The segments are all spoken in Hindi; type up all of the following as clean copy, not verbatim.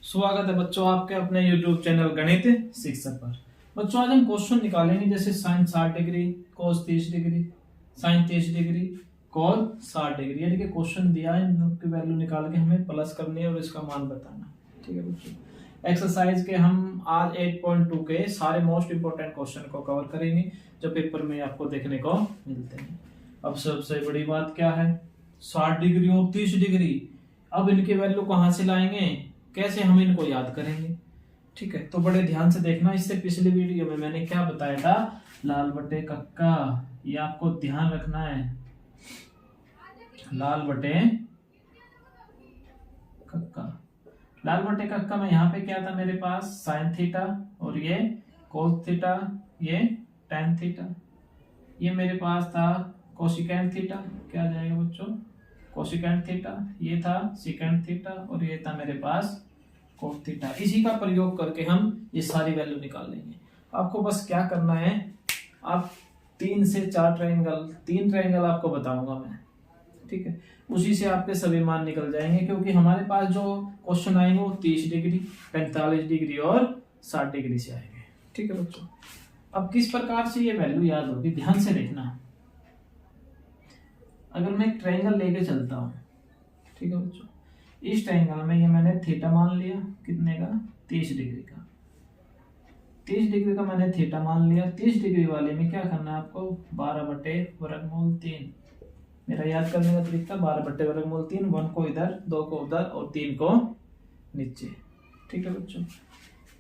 स्वागत है बच्चों आपके अपने YouTube चैनल गणित शिक्षक पर। बच्चों आज हम क्वेश्चन निकालेंगे जैसे साइन 60 डिग्री, कोस 30 डिग्री, साइन 30 डिग्री, कोस 60 डिग्री, यानी कि क्वेश्चन दिया है, इनकी वैल्यू निकाल के हमें प्लस करनी है और इसका मान बताना। ठीक है बच्चों, एक्सरसाइज के हम आज 8.2 के सारे मोस्ट इंपोर्टेंट क्वेश्चन को कवर करेंगे जो पेपर में आपको देखने को मिलते हैं। अब सबसे बड़ी बात क्या है, 60 डिग्री और 30 डिग्री, अब इनके वैल्यू कहाँ से लाएंगे, कैसे हम इनको याद करेंगे। ठीक है, तो बड़े ध्यान से देखना। इससे पिछली वीडियो में मैंने क्या बताया था, लाल बटे कक्का, ये आपको ध्यान रखना है, लाल बटे कक्का। लाल बटे कक्का में यहाँ पे क्या था मेरे पास, साइन थीटा और ये कोस थीटा, ये टेन थीटा, ये मेरे पास था कोसिकेंट थीटा, क्या आ जाएगा बच्चों, कोसिकेंट थीटा, ये था सिकेंट थीटा और ये था मेरे पास कोस थीटा। इसी का प्रयोग करके हम ये सारी वैल्यू निकाल लेंगे। आपको बस क्या करना है, आप 3 से 4 ट्रायंगल, 3 ट्रायंगल आपको बताऊंगा मैं, ठीक है, उसी से आपके सभी मान निकल जाएंगे, क्योंकि हमारे पास जो क्वेश्चन आएंगे वो 30 डिग्री, 45 डिग्री और 60 डिग्री से आएंगे। ठीक है बच्चों, अब किस प्रकार से ये वैल्यू याद होगी, ध्यान से देखना। अगर मैं एक ट्रायंगल लेके चलता हूँ, ठीक है बच्चों, इस ट्रायंगल में ये मैंने थीटा मान लिया, कितने का, 30 डिग्री का, 30 डिग्री का मैंने थीटा मान लिया। 30 डिग्री वाले में क्या करना है आपको, 12 बटे वर्गमूल 3, मेरा याद करने का तरीका 12 बटे वर्गमूल 3, 1 को इधर, 2 को उधर और 3 को नीचे। ठीक है बच्चों,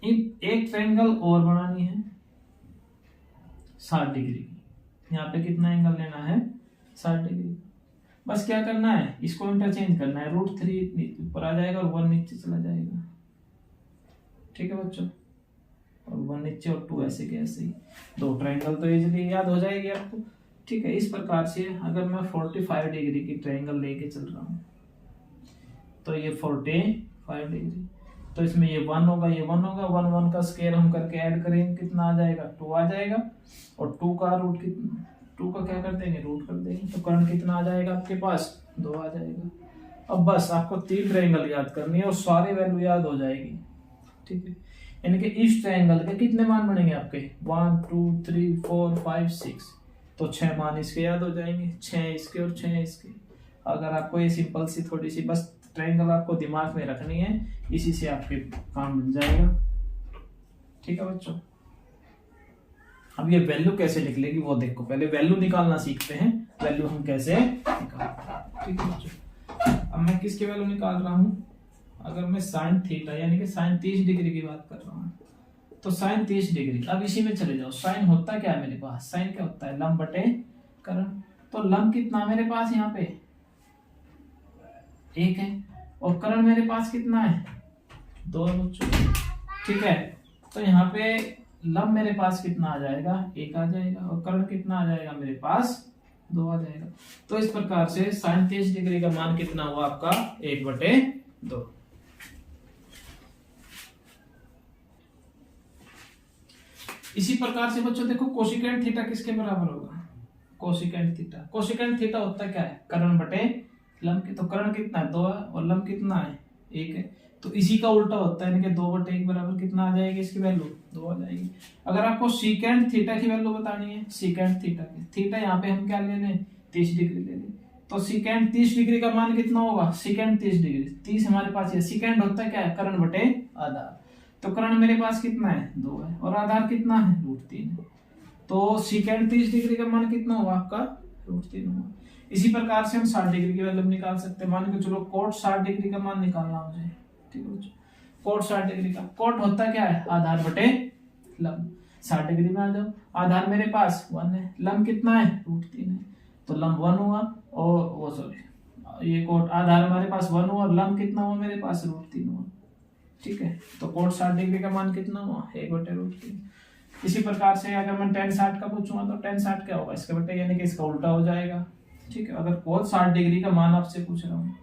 एक ट्रायंगल और बनानी है 60 डिग्री की, यहाँ पे कितना एंगल लेना है, 60 डिग्री। बस क्या करना है, इसको इंटरचेंज करना है, √3 ऊपर आ जाएगा और 1 नीचे चला जाएगा। ठीक है बच्चों, और 1 नीचे और 2 ऐसे के ऐसे ही, 2 ट्रायंगल तो इजीली याद हो जाएगी आपको। ठीक है, इस प्रकार से अगर मैं 45 डिग्री की ट्रायंगल लेके चल रहा हूँ तो ये 45 डिग्री, तो इसमें ये 1 होगा, ये 1 होगा, 1 1 का स्क्वायर हम करके ऐड करेंगे, कितना आ जाएगा, 2 आ जाएगा, और 2 का रूट कितना, 2 का क्या कर देंगे, रूट कर देंगे, तो कर्ण कितना आ जाएगा आपके पास, 2 आ जाएगा। अब बस आपको 3 ट्रायंगल याद करनी है और सारी वैल्यू याद हो जाएगी। ठीक है, यानी कि इस ट्रायंगल के कितने मान बनेंगे आपके, 1 2 3 4 5 6, तो 6 मान इसके याद हो जाएंगे, 6 इसके और 6 इसके। अगर आपको ये सिंपल सी थोड़ी सी बस ट्रायंगल आपको दिमाग में रखनी है, इसी से आपके काम बन जाएगा। ठीक है बच्चों, अब ये वैल्यू कैसे निकलेगी वो देखो, पहले वैल्यू निकालना सीखते हैं, वैल्यू हम कैसे निकालते हैं। ठीक है बच्चों, अब मैं किसकी वैल्यू निकाल रहा हूँ, अगर मैं साइन थीटा यानी कि साइन 30 डिग्री की बात कर रहा हूँ, तो साइन 30 डिग्री, अब इसी में चले जाओ। साइन होता क्या है मेरे पास, साइन क्या होता है, लंब बटे कर्ण, तो लंब कितना मेरे पास यहाँ पे 1 है, और कर्ण मेरे पास कितना है, 2 बच्चों। ठीक है, तो यहाँ पे लंब मेरे पास कितना आ जाएगा, 1 आ जाएगा, और कर्ण कितना आ जाएगा मेरे पास, 2 आ जाएगा। तो इस प्रकार से साइन 30 डिग्री का मान कितना हुआ आपका, 1/2। इसी प्रकार से बच्चों देखो, कोसिकेंट थीटा किसके बराबर होगा, कोसिकेंट थीटा, कोसिकेंट थीटा होता क्या है, कर्ण बटे लंब की, तो कर्ण कितना है, 2 है, और लंब कितना है, 1 है, तो इसी का उल्टा होता है, यानी कि 2/1 बराबर कितना आ जाएगी इसकी वैल्यू, 2 आ जाएगी। अगर आपको सीकेंट थीटा की वैल्यू बतानी है, सीकेंट थीटा की, थीटा यहाँ पे हम क्या ले लें, 30 डिग्री ले लें, तो सीकेंट 30 डिग्री का मान कितना होगा, सीकेंट 30 डिग्री, 30 हमारे पास है, सीकेंट होता है क्या है, कर्ण बटे आधार, तो कर्ण मेरे पास कितना है, 2 है, और आधार कितना है, √3 है, तो सीकेंट 30 डिग्री का मान कितना हुआ आपका, √3 हुआ। इसी प्रकार से हम 60 डिग्री की वैल्यू निकाल सकते हैं, मान के चलो कोट 60 डिग्री का मान निकालना मुझे। ठीक है बच्चों, कोट 60 डिग्री का, कोट होता क्या है, आधार बटे लंब, 60 डिग्री में आ जाओ, आधार मेरे पास 1 है, लंब कितना है, √3 है, तो लंब 1 हुआ, और वो सॉरी ये कोट आधार हमारे पास 1 हुआ और लंब कितना हुआ मेरे पास, √3 हुआ। ठीक है, तो कोट 60 डिग्री का मान कितना हुआ, 1/√3। इसी प्रकार से अगर मैं tan 60 का पूछूंगा तो tan 60 क्या होगा, इसके बटे, यानी कि इसका उल्टा हो जाएगा। ठीक है, अगर कोस 60 डिग्री का मान आपसे पूछ रहा हूँ,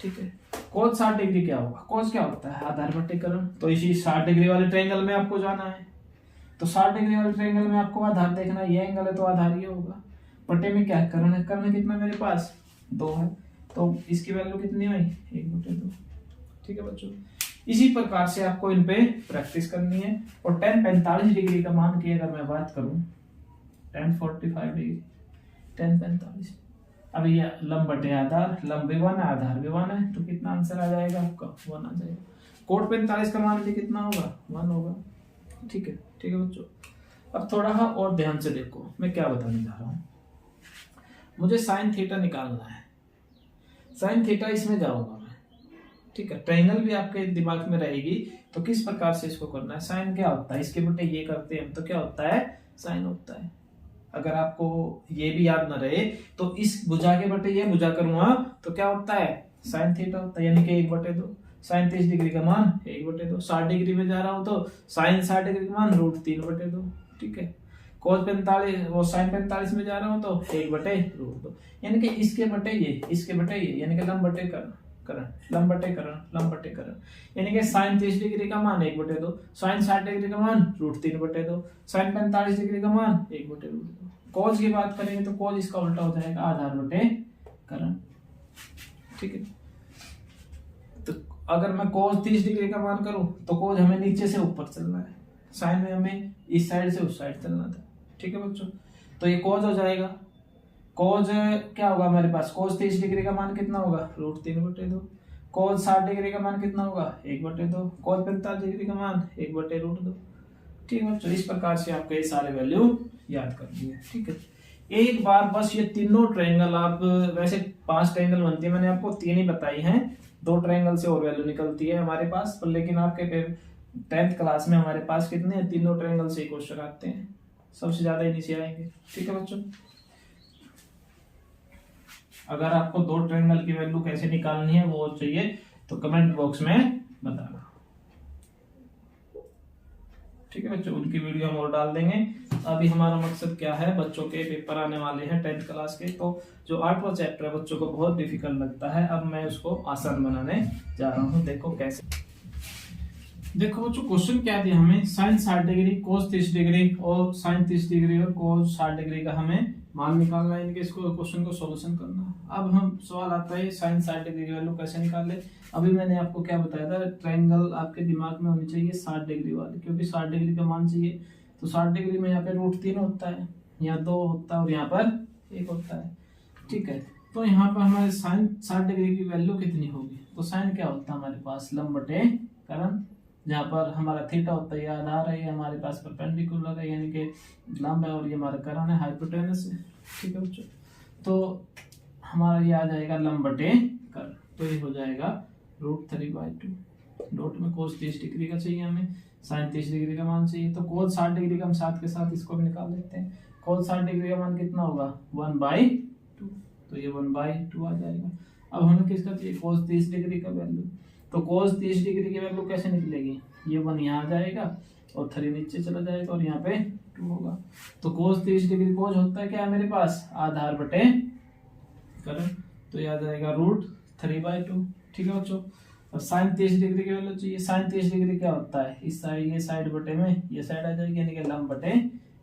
ठीक है, कोस 60 डिग्री क्या होगा, कोस क्या होता है, आधार बटे कर्ण, तो इसी 60 डिग्री वाले ट्रायंगल में आपको जाना है, तो 60 डिग्री वाले ट्रायंगल में आपको आधार देखना है, ये एंगल है तो आधार ये होगा, बटे में क्या है, कर्ण है, कर्ण कितना मेरे पास, 2 है, तो इसकी वैल्यू कितनी हुई, 1/2। ठीक है बच्चों, इसी प्रकार से आपको इन पे प्रैक्टिस करनी है। और tan 45 डिग्री का मान की अगर मैं बात करूं, tan 45 डिग्री, tan 45, अब ये लंब बटे आधार, लंब भी 1 है आधार भी 1 है, तो कितना आंसर आ जाएगा आपका 1 आ जाएगा। कोट 45 का मान भी कितना होगा 1 होगा। ठीक है बच्चों। अब थोड़ा और ध्यान से देखो मैं क्या बताने जा रहा हूं। मुझे साइन थीटा निकालना है, साइन थीटा इसमें जाऊंगा मैं, ठीक है। ट्रायंगल भी आपके दिमाग में रहेगी, तो किस प्रकार से इसको करना है। साइन क्या होता है, इसके बटे ये करते हैं तो क्या होता है साइन होता है। अगर आपको ये भी याद ना रहे तो इस भुजा के बटे ये भुजा करूंगा तो क्या होता है साइन थीटा होता है, यानी कि 1/2। साइन 30 डिग्री का मान 1/2, 60 डिग्री में जा रहा हूं तो साइन 60 डिग्री का मान √3/2। ठीक है। cos 45 वो साइन 45 में जा रहा हूं तो 1/√2, यानी कि इसके बटे ये, इसके बटे ये, यानी कि लंब बटे करण, लंब बटे करण, यानी कि साइन 30 डिग्री का मान 1/2, साइन 60 डिग्री का मान √3/2, साइन 45 डिग्री का मान 1/√2। cos की बात करेंगे तो cos इसका उल्टा हो जाएगा आधार बटे करण। ठीक है। तो अगर मैं cos 30 डिग्री का मान करूं तो cos हमें नीचे से ऊपर चलना है, साइन में हमें इस साइड से उस साइड चलना था। ठीक है बच्चों, तो ये cos हो जाएगा। cos क्या होगा हमारे पास, cos 30 डिग्री का मान कितना होगा √3/2, cos 60 डिग्री का मान कितना होगा 1/2, cos 45 डिग्री का मान 1/√2। ठीक है बच्चों, इस प्रकार से आपको ये सारे वैल्यू याद करनी है। ठीक है। एक बार बस ये तीनों ट्रायंगल, आप वैसे 5 ट्रायंगल बनती है, मैंने आपको 3 ही बताई हैं, 2 ट्रायंगल से और वैल्यू निकलती है हमारे पास, पर लेकिन आपके 10th क्लास में हमारे पास कितने हैं, तीनों ट्रायंगल से क्वेश्चन आते हैं, सबसे ज्यादा इन्हीं से आएंगे। ठीक है बच्चों, अगर आपको 2 ट्रायंगल की वैल्यू कैसे निकालनी है वो चाहिए तो कमेंट बॉक्स में बताना। ठीक है बच्चों, उनकी वीडियो हम और डाल देंगे। अभी हमारा मकसद क्या है, बच्चों के पेपर आने वाले हैं 10th क्लास के, तो जो 8वां चैप्टर है बच्चों को बहुत डिफिकल्ट लगता है, अब मैं उसको आसान बनाने जा रहा हूँ। देखो कैसे, देखो बच्चों क्वेश्चन क्या दिया हमें, साइन 60 डिग्री, cos 30 डिग्री और साइन 30 डिग्री और cos 60 डिग्री का हमें मान निकालना है, इनके इसको क्वेश्चन को सॉल्यूशन करना है। अब हम सवाल आता है साइन 60 डिग्री की वैल्यू कैसे निकाले। अभी मैंने आपको क्या बताया था, ट्रायंगल आपके दिमाग में होनी चाहिए 60 डिग्री वाली, क्योंकि 60 डिग्री का मान चाहिए, तो 60 डिग्री में यहाँ पे √3 होता है, यहाँ 2 होता है और यहाँ पर 1 होता है। ठीक है, तो यहाँ पर हमारे साइन 60 डिग्री की वैल्यू कितनी होगी, तो साइन क्या होता है हमारे पास लंब बटे करण, जहाँ पर हमारा थीटा होता है, ये आधार है, ये हमारे पास परपेंडिकुलर है यानी कि लंब है, और ये हमारा करण है हाइपोटेनस है। ठीक है बच्चों, तो हमारा ये आ जाएगा लंब बटे करण, तो ये हो जाएगा √3/2। डॉट में cos 30 डिग्री का चाहिए हमें, साइन 30 डिग्री का मान चाहिए, तो cos 60 डिग्री का हम साथ के साथ इसको भी निकाल लेते हैं। cos 60 डिग्री का मान कितना होगा 1/2, तो ये 1/2 आ जाएगा। अब हमें किसका चाहिए cos 30 डिग्री का वैल्यू, तो cos 30 डिग्री की वैल्यू कैसे निकलेगी, ये 1 यहाँ आ जाएगा और 3 नीचे चला जाएगा और यहाँ पे 2 होगा। तो cos 30 डिग्री cos होता है क्या है मेरे पास आधार बटे करण, तो ये आ जाएगा √3/2। ठीक है बच्चों, अब साइन 30 डिग्री की वैल्यू चाहिए, साइन 30 डिग्री क्या होता है, इस साइड ये साइड बटे में ये साइड आ जाएगी, यानी कि लंब बटे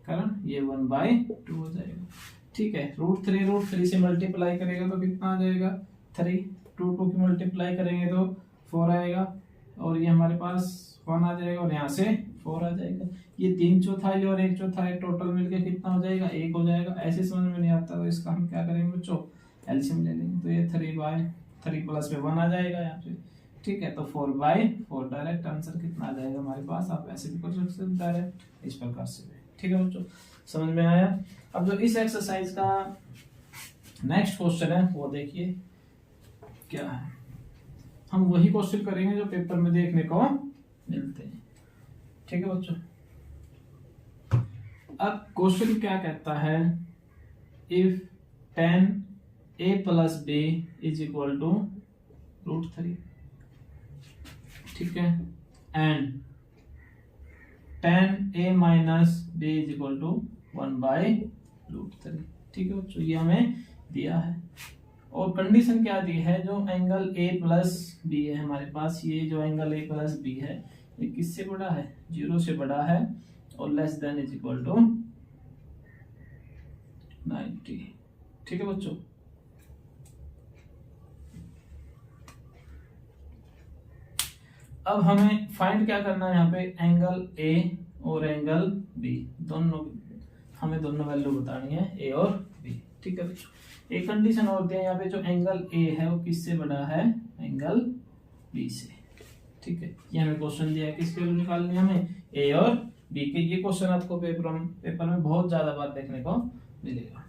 करण, ये 1/2 हो जाएगा। ठीक है, √3 से मल्टीप्लाई करेगा तो कितना आ जाएगा 3, 2 की मल्टीप्लाई करेंगे तो 4 आएगा, और ये हमारे पास 1 आ जाएगा और यहाँ से 4 आ जाएगा, ये 3/4 और 1/4 टोटल मिलके कितना हो जाएगा 1 हो जाएगा। ऐसे समझ में नहीं आता तो इसका हम क्या करेंगे बच्चों एलसीएम ले लेंगे, तो ये 3/3 प्लस में 1 आ जाएगा यहाँ पे। ठीक है, तो 4/4 डायरेक्ट आंसर कितना आ जाएगा हमारे पास, आप ऐसे भी कर सकते हैं डायरेक्ट इस प्रकार से भी। ठीक है बच्चों, समझ में आया। अब जो इस एक्सरसाइज का नेक्स्ट क्वेश्चन है वो देखिए क्या है, हम वही क्वेश्चन करेंगे जो पेपर में देखने को मिलते हैं। ठीक है बच्चों, अब क्वेश्चन क्या कहता है, इफ tan a + b = √3, ठीक है, एंड tan a - b = 1/√3। ठीक है बच्चों, ये हमें दिया है और कंडीशन क्या दी है, जो एंगल a + b है हमारे पास, ये जो एंगल a + b है ये किससे बड़ा है 0 से बड़ा है और लेस देन = 90। ठीक है बच्चों, अब हमें फाइंड क्या करना है, यहाँ पे एंगल ए और एंगल बी, दोनों हमें दोनों वैल्यू बतानी है, ए और बी। ठीक है बच्चों, एक कंडीशन और दिया है यहाँ पे, जो एंगल ए है वो किससे बड़ा है, एंगल बी से। ठीक है, ये हमें क्वेश्चन दिया है, किसकी वैल्यू निकालनी है हमें, ए और बी के। ये क्वेश्चन आपको पेपर में बहुत ज्यादा बार देखने को मिलेगा।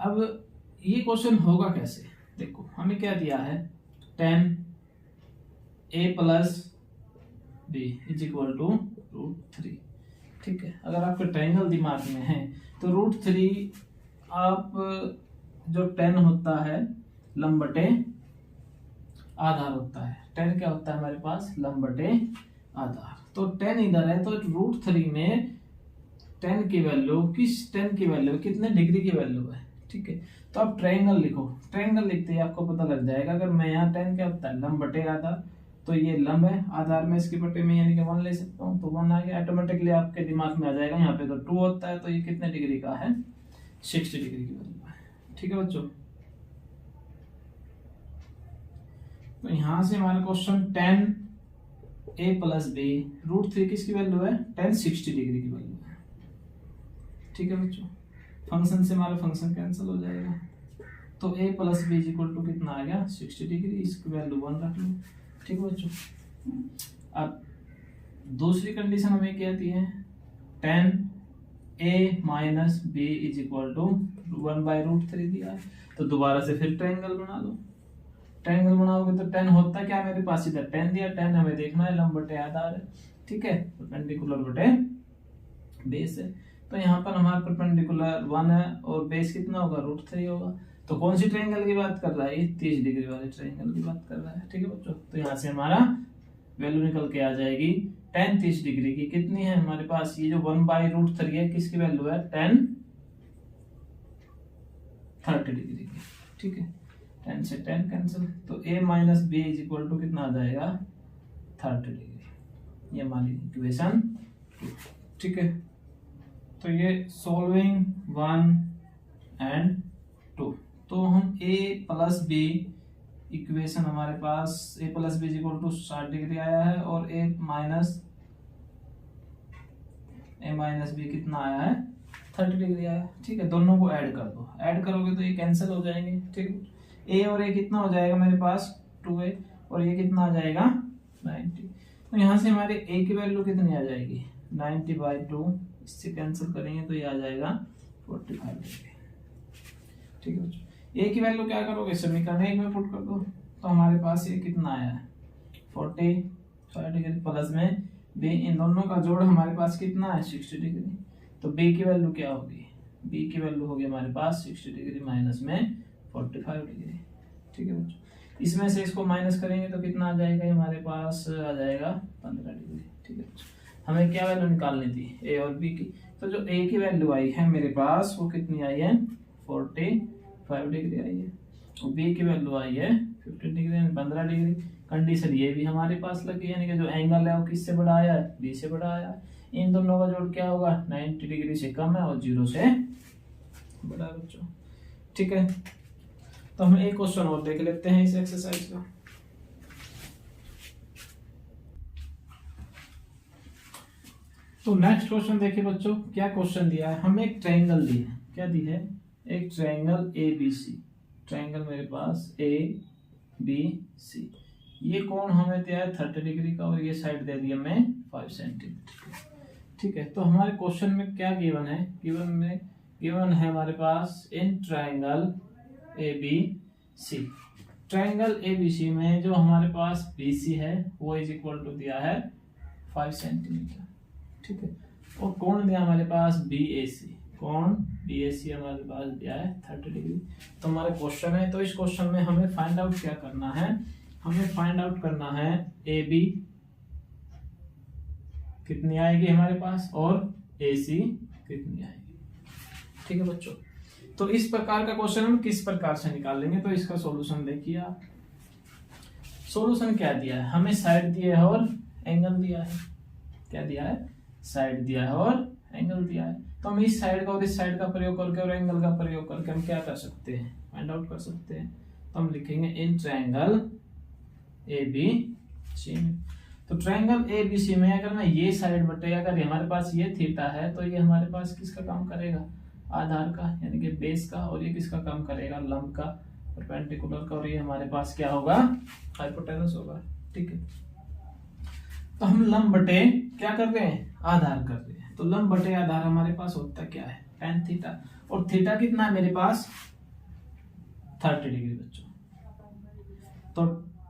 अब ये क्वेश्चन होगा कैसे, देखो हमें क्या दिया है, tan a plus B is equal to √3। ठीक है, अगर आपके ट्रायंगल दिमाग में है तो √3 आप जो tan होता है लंब बटे आधार होता है, tan क्या होता है हमारे पास, लंब बटे आधार। तो tan इधर है तो √3 में tan की वैल्यू, किस tan की वैल्यू, कितने डिग्री की वैल्यू है। ठीक है, तो आप ट्रायंगल लिखो, ट्रायंगल लिखते ही आपको पता लग जाएगा। अगर मैं यहाँ tan क्या होता है, लंब बटे आधार, तो ये लंब है, आधार में इसके बटे में यानी कि 1 ले सकता हूँ, तो 1 आ गया ऑटोमेटिकली, आपके दिमाग में आ जाएगा। यहाँ पे तो 2 होता है, तो ये कितने डिग्री का है, 60 डिग्री की वैल्यू है। ठीक है बच्चों, तो यहाँ से हमारा question tan a plus B √3 किसकी वैल्यू है, tan 60 डिग्री की वैल्यू है। ठीक है बच्चों, फंक्शन से हमारा फंक्शन कैंसिल हो जाएगा, तो a plus B equal to कितना आ गया, 60 डिग्री, इसकी वैल्यू 1 रख लो। ठीक है बच्चों, अब दूसरी कंडीशन हमें क्या दी है, tan a minus B is equal to 1/√3 दिया है, तो दोबारा से फिर ट्रायंगल बना लो। ट्रायंगल बनाओगे तो tan होता क्या, मेरे पास इधर tan दिया, tan हमें देखना है लंब बटे आधार है। ठीक है, परपेंडिकुलर बटे बेस है, तो यहाँ पर हमारा परपेंडिकुलर 1 है और बेस कितना होगा, √3 होगा। तो कौन सी ट्रायंगल की बात कर रहा है, ये 30 डिग्री वाले ट्रायंगल की बात कर रहा है। ठीक है बच्चों, तो यहाँ से हमारा वैल्यू निकल के आ जाएगी tan 30 डिग्री की कितनी है हमारे पास, ये जो 1/√3 है किसकी वैल्यू है, tan 30 डिग्री की। ठीक है, tan से tan कैंसिल, तो a minus B is equal to कितना आ जाएगा, 30 डिग्री। ये हमारी इक्वेशन 2। ठीक है, तो ये सॉल्विंग 1 एंड 2, तो हम a प्लस बी इक्वेशन हमारे पास, a plus B equal to 60 degree आया है, और a माइनस बी कितना आया है, 30 डिग्री आया है। ठीक है, दोनों को ऐड कर दो, ऐड करोगे तो ये कैंसिल हो जाएंगे। ठीक है, a और a कितना हो जाएगा मेरे पास, 2a, और ये कितना आ जाएगा, 90। तो यहाँ से हमारे a की वैल्यू कितनी आ जाएगी, 90/2, इससे कैंसिल करेंगे तो ये आ जाएगा 45 डिग्री। ठीक है बच्चों, a की वैल्यू क्या करोगे, समीकरण 1 में पुट कर दो, तो हमारे पास ये कितना आया है, 45 डिग्री प्लस में b, इन दोनों का जोड़ हमारे पास कितना है, 60 डिग्री। तो b की वैल्यू क्या होगी, b की वैल्यू होगी हमारे पास 60 डिग्री माइनस में 45 डिग्री। ठीक है बच्चों, इसमें से इसको माइनस करेंगे तो कितना आ जाएगा, हमारे पास आ जाएगा 15 डिग्री। ठीक है, हमें क्या वैल्यू निकालनी थी, a और b की, तो जो a की वैल्यू आई है मेरे पास वो कितनी आई है, 45 डिग्री आई है, और b की वैल्यू आई है 15 डिग्री, 15 डिग्री। कंडीशन ये भी हमारे पास लगी, यानी कि जो एंगल है वो किससे बड़ा आया है, b से बड़ा आया है। इन दोनों का जोड़ क्या होगा, 90 डिग्री से कम है और 0 से बड़ा बच्चों। ठीक है, तो हम एक क्वेश्चन और देख लेते हैं इस एक्सरसाइज का। तो नेक्स्ट क्वेश्चन देखिए बच्चों, क्या क्वेश्चन दिया है हमें, एक ट्रायंगल दी है, क्या दी है, एक ट्रायंगल ABC, ट्रायंगल मेरे पास ABC, ये कोण हमें दिया है 30 डिग्री का, और ये साइड दे दी हमें 5 सेंटीमीटर। ठीक है, तो हमारे क्वेश्चन में क्या गिवन है, गिवन है हमारे पास in triangle ABC, triangle ABC में जो हमारे पास BC है वो इज इक्वल टू दिया है 5 सेंटीमीटर। ठीक है, और कोण दिया हमारे पास BAC, कोण BAC हमारे पास दिया है 30 डिग्री। तो हमारा क्वेश्चन है, तो इस क्वेश्चन में हमें फाइंड आउट क्या करना है, हमें फाइंड आउट करना है AB कितनी आएगी हमारे पास, और AC कितनी आएगी। ठीक है बच्चों, तो इस प्रकार का क्वेश्चन हम किस प्रकार से निकाल लेंगे, तो इसका सॉल्यूशन देखिए आप। सॉल्यूशन क्या दिया है, हमें साइड दिया है और एंगल दिया है, क्या दिया है, साइड दिया है और एंगल दिया है। तो हम इस साइड का और इस साइड का प्रयोग करके और एंगल का प्रयोग करके हम क्या कर सकते हैं, फाइंड आउट कर सकते हैं। तो हम लिखेंगे इन ट्रायंगल ABC में तो ट्रायंगल ए बी सी में अगर मैं ये साइड बटे अगर हमारे पास ये थीटा है तो ये हमारे पास किसका काम करेगा, आधार का यानी कि बेस का, और ये किसका काम करेगा, लंब का, परपेंडिकुलर का, और ये हमारे पास क्या होगा, हाइपोटेनस होगा। ठीक है, तो हम लंब बटे क्या कर रहे हैं, आधार कर रहे हैं। तो लंब बटे आधार हमारे पास होता क्या है, tan थीटा, और थीटा कितना है मेरे पास 30 डिग्री बच्चों। तो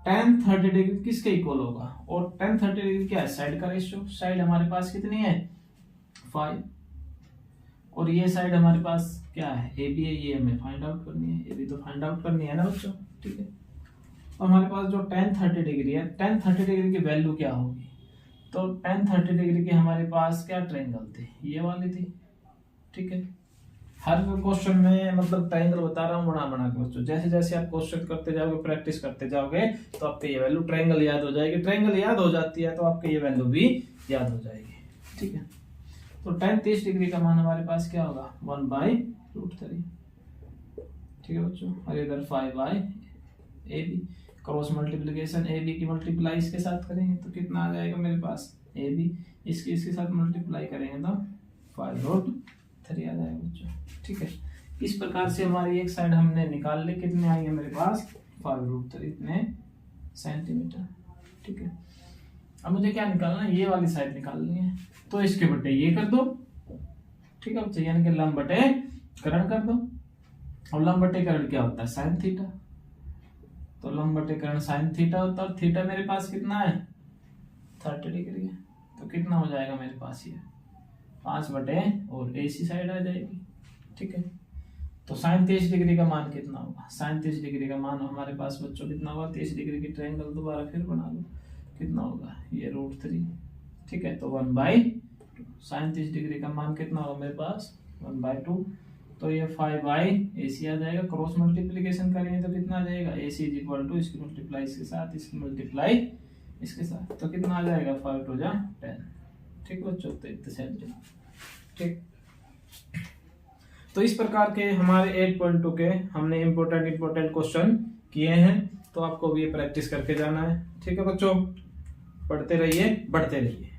tan 30 डिग्री किसके इक्वल होगा, और tan 30 डिग्री क्या है, साइड का रेशियो। साइड हमारे पास कितनी है 5, और ये साइड हमारे पास क्या है ए बी है, ये हमें फाइंड आउट करनी है, ये भी तो फाइंड आउट करनी है ना बच्चों। ठीक है, तो हमारे पास जो tan 30 डिग्री है, tan 30 डिग्री की वैल्यू क्या होगी, तो tan 30 डिग्री की हमारे पास क्या ट्रायंगल थे, ये वाली थी। ठीक है, हर क्वेश्चन में मतलब ट्रायंगल बता रहा हूँ बना बना के बच्चों, जैसे जैसे आप क्वेश्चन करते जाओगे प्रैक्टिस करते जाओगे तो आपको ये वैल्यू ट्रायंगल याद हो जाएगी। ट्रायंगल याद हो जाती है तो आपको ये वैल्यू भी याद हो जाएगी। ठीक है, तो tan 30 डिग्री का मान हमारे पास क्या होगा 1/√3। ठीक है बच्चों, और इधर 5/AB, cross multiplication A B की मल्टीप्लाई इसके साथ करेंगे तो कितना आ जाएगा मेरे पास ए बी, इसके साथ मल्टीप्लाई करेंगे तो 5√3 आ जाएगा बच्चों। ठीक है, इस प्रकार से हमारी एक साइड हमने निकाल ली, कितने आएंगे मेरे पास 5√3 इतने सेंटीमीटर। ठीक है, अब मुझे क्या निकालना है, ये वाली साइड निकालनी है, तो इसके बटे ये कर दो। ठीक है बच्चे, यानी कि लंब बटे करण कर दो, और लंब बटे करण क्या होता है साइन थीटा, तो लंब बटे करण साइन थीटा होता है, और थीटा मेरे पास कितना है 30 डिग्री है, तो कितना हो जाएगा मेरे पास ये 5 बटे और AC साइड आ जाएगी। ठीक है, तो साइन 30 डिग्री का मान कितना होगा, साइन 30 डिग्री का मान हमारे पास बच्चों कितना होगा, 30 डिग्री की ट्रायंगल दोबारा फिर बना लो, कितना होगा ये √3। ठीक है, तो 1/2, साइन 30 डिग्री का मान कितना होगा मेरे पास 1/2, तो ये 5/AC आ जाएगा। क्रॉस मल्टीप्लिकेशन करेंगे तो कितना आ जाएगा, AC = इसकी मल्टीप्लाई इसके साथ, इसकी मल्टीप्लाई इसके साथ, तो कितना आ जाएगा 5 × 2 = 10। ठीक बच्चों, तो इतने सेंटीमीटर। ठीक, तो इस प्रकार के हमारे 8.2 के हमने इम्पोर्टेंट क्वेश्चन किए हैं, तो आपको भी ये प्रैक्टिस करके जाना है। ठीक है बच्चों, पढ़ते रहिए, बढ़ते रहिए।